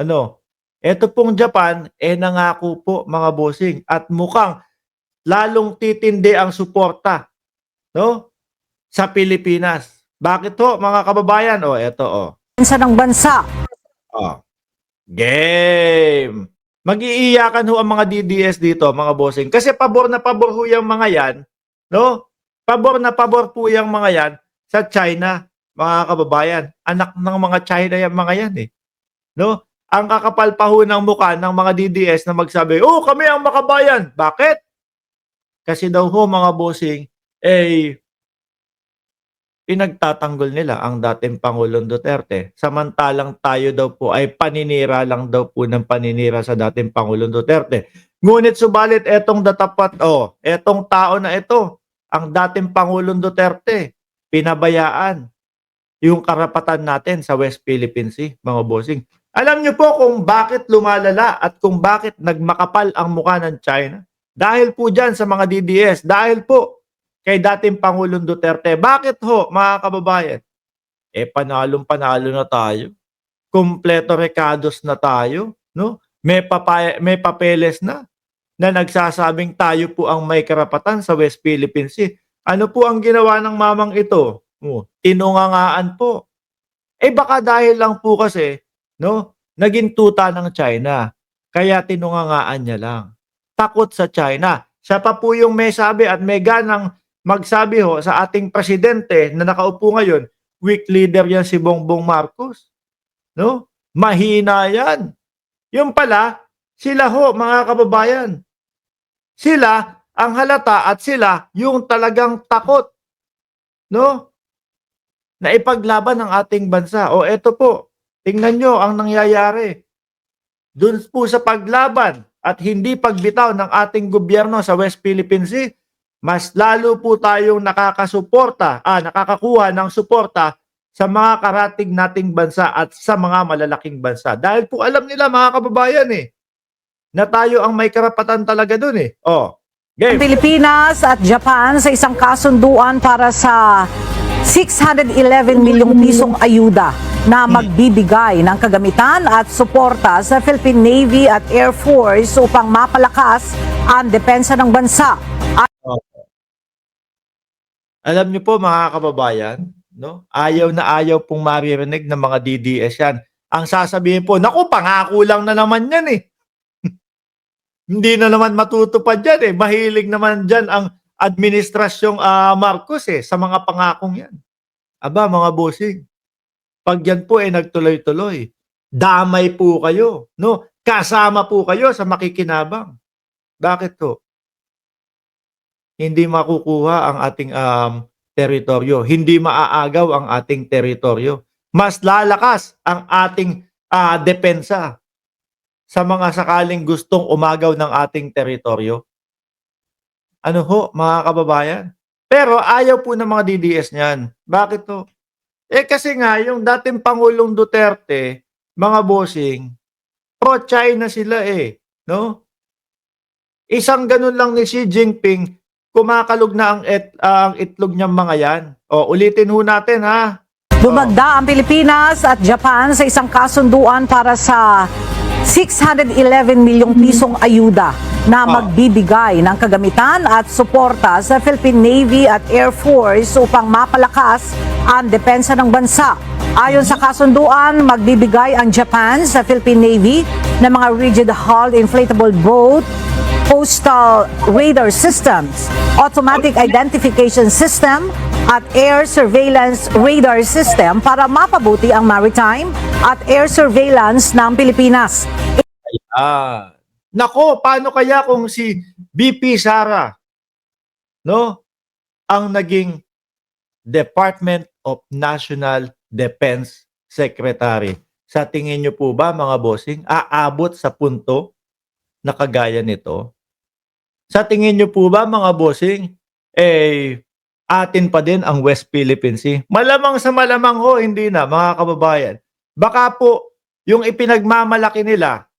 Ano, eto pong Japan, nangako po mga bossing at mukhang lalong titindi ang suporta, 'no, sa Pilipinas. Bakit ho mga kababayan? O eto, Depensa ng bansa. oh, game. Mag-iiyakan ho ang mga DDS dito mga bossing kasi pabor na pabor ho yang mga yan, 'no? Pabor na pabor po yang mga yan sa China, mga kababayan. Anak ng mga China yang mga yan, eh. 'No? Ang kakapal pa ho ng mukha ng mga DDS na magsabi, "Oh, kami ang makabayan." Bakit? Kasi daw ho mga bossing, pinagtatanggol nila ang dating Pangulong Duterte. Samantalang tayo daw po ay paninira lang daw po ng paninira sa dating Pangulong Duterte. Ngunit subalit etong datapat, etong tao na ito, ang dating Pangulong Duterte, pinabayaan yung karapatan natin sa West Philippine Sea, mga bossing. Alam niyo po kung bakit lumalala at kung bakit nagmakapal ang mukha ng China? Dahil po dyan sa mga DDS, dahil po kay dating Pangulong Duterte. Bakit ho, mga kababayan? Panalong-panalo na tayo. Kompleto recados na tayo, no? May papeles na nagsasabing tayo po ang may karapatan sa West Philippine Sea. Ano po ang ginawa ng mamang ito? Tinungangaan po. Baka dahil lang po kasi, no, naging tuta ng China. Kaya tinungangaan niya lang. Takot sa China. Siya pa po yung may sabi at may ganang magsabi ho sa ating presidente na nakaupo ngayon, weak leader yan si Bongbong Marcos. No? Mahina yan. Yung pala, sila ho, mga kababayan. Sila ang halata at sila yung talagang takot. No? Na ipaglaban ng ating bansa. O eto po, tingnan nyo ang nangyayari. Doon po sa paglaban at hindi pagbitaw ng ating gobyerno sa West Philippine Sea, mas lalo po tayong nakakakuha ng suporta sa mga karatig nating bansa at sa mga malalaking bansa. Dahil po alam nila mga kababayan na tayo ang may karapatan talaga doon Game. Pilipinas at Japan sa isang kasunduan para sa 611 milyong pisong ayuda na magbibigay ng kagamitan at suporta sa Philippine Navy at Air Force upang mapalakas ang depensa ng bansa. Alam niyo po mga kababayan, no? Ayaw na ayaw pong maririnig ng mga DDS yan. Ang sasabihin po, naku, pangako lang na naman yan Hindi na naman matutupad yan Mahilig naman dyan ang administrasyong Marcos sa mga pangakong yan. Aba mga bossing, pag yan po nagtuloy-tuloy, damay po kayo, no? Kasama po kayo sa makikinabang. Bakit to? Hindi makukuha ang ating teritoryo. Hindi maaagaw ang ating teritoryo. Mas lalakas ang ating depensa sa mga sakaling gustong umagaw ng ating teritoryo. Ano ho, mga kababayan? Pero ayaw po ng mga DDS niyan. Bakit to? Kasi nga, yung dating Pangulong Duterte, mga bossing, pro-China sila no? Isang ganun lang ni Xi Jinping, kumakalog na ang itlog niyang mga yan. Ulitin ho natin ha. Dumagda ang Pilipinas at Japan sa isang kasunduan para sa 611 milyong pisong ayuda na magbibigay ng kagamitan at suporta sa Philippine Navy at Air Force upang mapalakas ang depensa ng bansa. Ayon sa kasunduan, magbibigay ang Japan sa Philippine Navy ng mga rigid-hull inflatable boat, coastal radar systems, automatic identification system, at air surveillance radar system para mapabuti ang maritime at air surveillance ng Pilipinas. Nako, paano kaya kung si BP Sara, no, ang naging Department of National Defense Secretary? Sa tingin niyo po ba mga bossing, aabot sa punto na kagaya nito? Sa tingin niyo po ba mga bossing, atin pa din ang West Philippine Sea? Malamang sa malamang ho, hindi na mga kababayan. Baka po, yung ipinagmamalaki nila,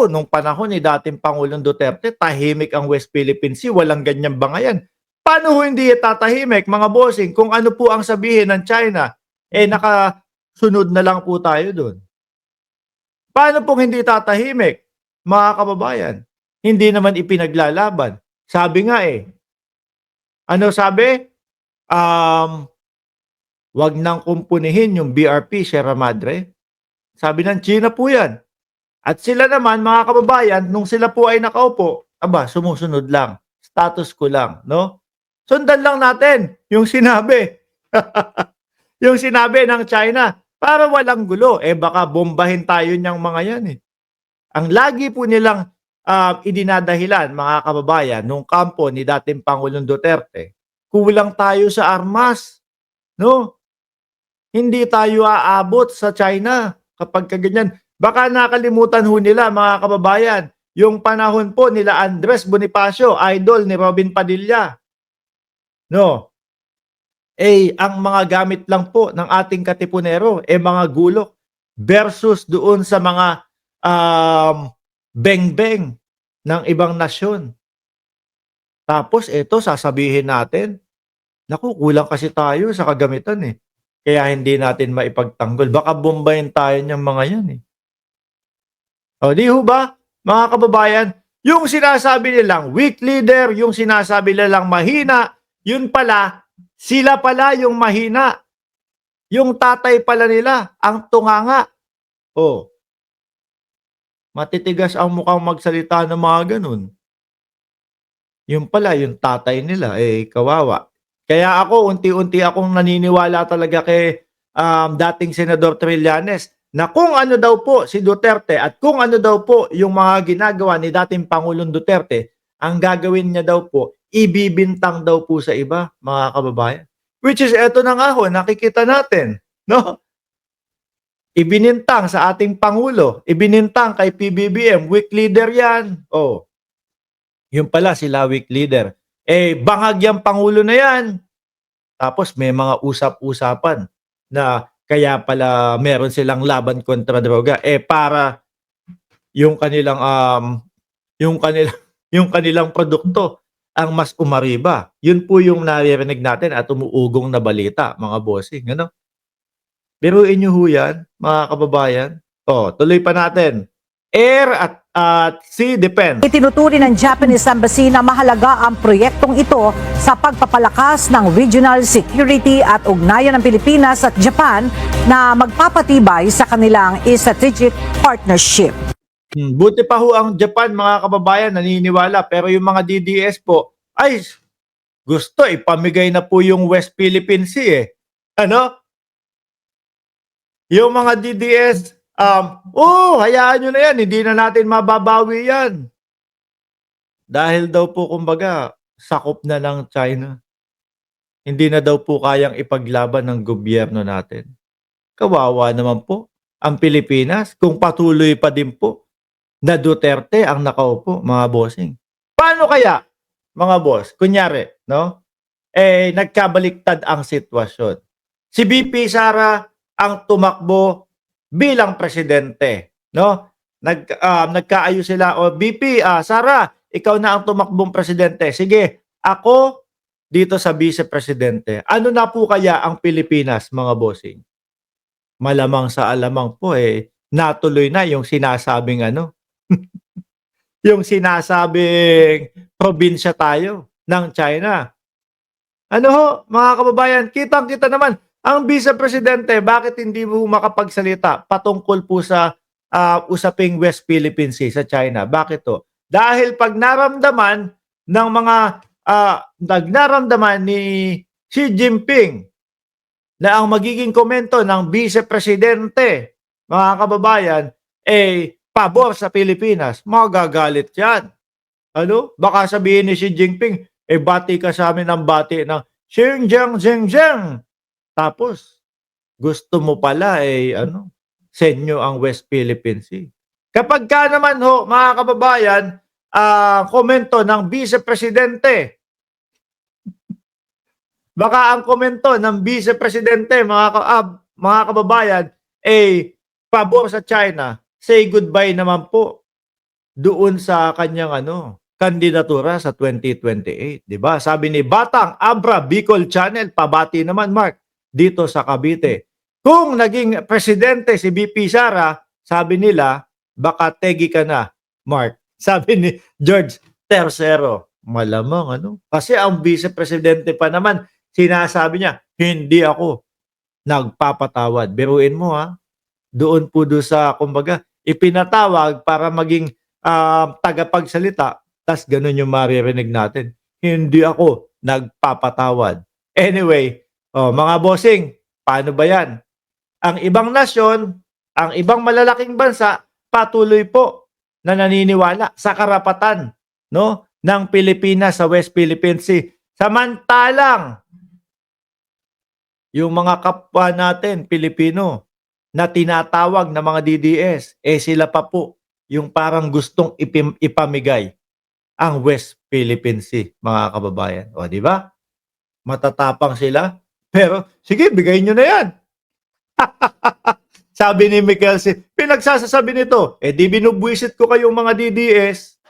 nung panahon ni dating Pangulong Duterte, tahimik ang West Philippine Sea, walang ganyang bangayan. Paano ho hindi tatahimik mga bossing kung ano po ang sabihin ng China? Nakasunod na lang po tayo doon. Paano pong hindi tatahimik, mga kababayan? Hindi naman ipinaglalaban. Sabi nga ano sabi? Um, Wag nang kumpunihin yung BRP, Sierra Madre. Sabi ng China po yan. At sila naman, mga kababayan, nung sila po ay nakaupo, aba, sumusunod lang. Status ko lang, no? Sundan lang natin yung sinabi. Yung sinabi ng China para walang gulo. Baka bombahin tayo niyang mga yan Ang lagi po nilang idinadahilan, mga kababayan, nung kampo ni dating Pangulong Duterte, kulang tayo sa armas. No? Hindi tayo aabot sa China kapag kaganyan. Baka nakalimutan ho nila, mga kababayan, yung panahon po nila Andres Bonifacio, idol ni Robin Padilla. No? Ang mga gamit lang po ng ating katipunero, mga gulok versus doon sa mga beng-beng ng ibang nasyon. Tapos ito, sasabihin natin, naku, kulang kasi tayo sa kagamitan Kaya hindi natin maipagtanggol. Baka bombahin tayo niyang mga yan O, di ho ba, mga kababayan? Yung sinasabi nilang weak leader, yung sinasabi nilang mahina, yun pala, sila pala yung mahina. Yung tatay pala nila, ang tunganga. O, matitigas ang mukhang magsalita ng mga ganun. Yung pala, yung tatay nila, kawawa. Kaya ako, unti-unti akong naniniwala talaga kay dating Senador Trillanes na kung ano daw po si Duterte at kung ano daw po yung mga ginagawa ni dating Pangulong Duterte, ang gagawin niya daw po, ibibintang daw po sa iba, mga kababayan. Which is, eto na nga ho, nakikita natin, no? Ibinintang sa ating Pangulo, ibinintang kay PBBM, weak leader yan. Yung pala sila weak leader. Bangag yung Pangulo na yan. Tapos may mga usap-usapan na kaya pala meron silang laban kontra droga. Para yung kanilang yung kanilang produkto ang mas umariba. Yun po yung naririnig natin at umuugong na balita, mga bossing. Ano? Biruin nyo ho yan, mga kababayan. Tuloy pa natin. Air at Sea Defense. Itinuturi ng Japanese Embassy na mahalaga ang proyektong ito sa pagpapalakas ng regional security at ugnayan ng Pilipinas at Japan na magpapatibay sa kanilang strategic partnership. Buti pa ho ang Japan, mga kababayan, naniniwala. Pero yung mga DDS po, ay gusto ipamigay na po yung West Philippine Sea Ano? Yung mga DDS, hayaan nyo na yan, hindi na natin mababawi yan. Dahil daw po, kumbaga, sakop na ng China. Hindi na daw po kayang ipaglaban ng gobyerno natin. Kawawa naman po ang Pilipinas kung patuloy pa din po na Duterte ang nakaupo, mga bossing. Paano kaya, mga boss, kunyari, no? Nagkabaliktad ang sitwasyon. Si BP Sara ang tumakbo bilang presidente, no? Nagkaayos sila, BP, Sara, ikaw na ang tumakbong presidente. Sige, ako dito sa vice-presidente. Ano na po kaya ang Pilipinas, mga bossing? Malamang sa alamang po natuloy na yung sinasabing yung sinasabing probinsya tayo ng China. Ano ho, mga kababayan, kitang-kita naman, ang vice-presidente, bakit hindi mo makapagsalita patungkol po sa usaping West Philippine Sea sa China? Bakit to? Dahil pag naramdaman ng mga nagnaramdaman ni Xi Jinping na ang magiging komento ng vice-presidente, mga kababayan, pabor sa Pilipinas, magagalit yan. Ano? Baka sabihin ni Xi Jinping, bati ka sa amin ng bati ng Xinjiang, Xinjiang. Tapos, gusto mo pala senyo ang West Philippine Sea. Kapag ka naman ho, mga kababayan, komento ng vice-presidente, baka ang komento ng vice-presidente, mga kababayan, pabor sa China, say goodbye naman po doon sa kanyang kandidatura sa 2028, 'di ba? Sabi ni Batang Abra Bicol Channel, pabati naman Mark dito sa Cavite. Kung naging presidente si BP Sara, sabi nila, baka tegi ka na, Mark. Sabi ni George Tercero. Malamang, ano? Kasi ang vice presidente pa naman, sinasabi niya, hindi ako nagpapatawad. Biruin mo, ha? Doon po doon sa, kumbaga, ipinatawag para maging tagapagsalita, tas ganun yung maririnig natin. Hindi ako nagpapatawad. Anyway, mga bossing, paano ba yan? Ang ibang nasyon, ang ibang malalaking bansa, patuloy po na naniniwala sa karapatan, no, ng Pilipinas sa West Philippine Sea. Samantalang, yung mga kapwa natin, Pilipino, na tinatawag na mga DDS, sila pa po yung parang gustong ipamigay ang West Philippine Sea, mga kababayan. O, di ba? Matatapang sila. Pero, sige, bigay nyo na yan. Sabi ni Miguel, pinagsasasabi nito, di binubwisit ko kayong mga DDS,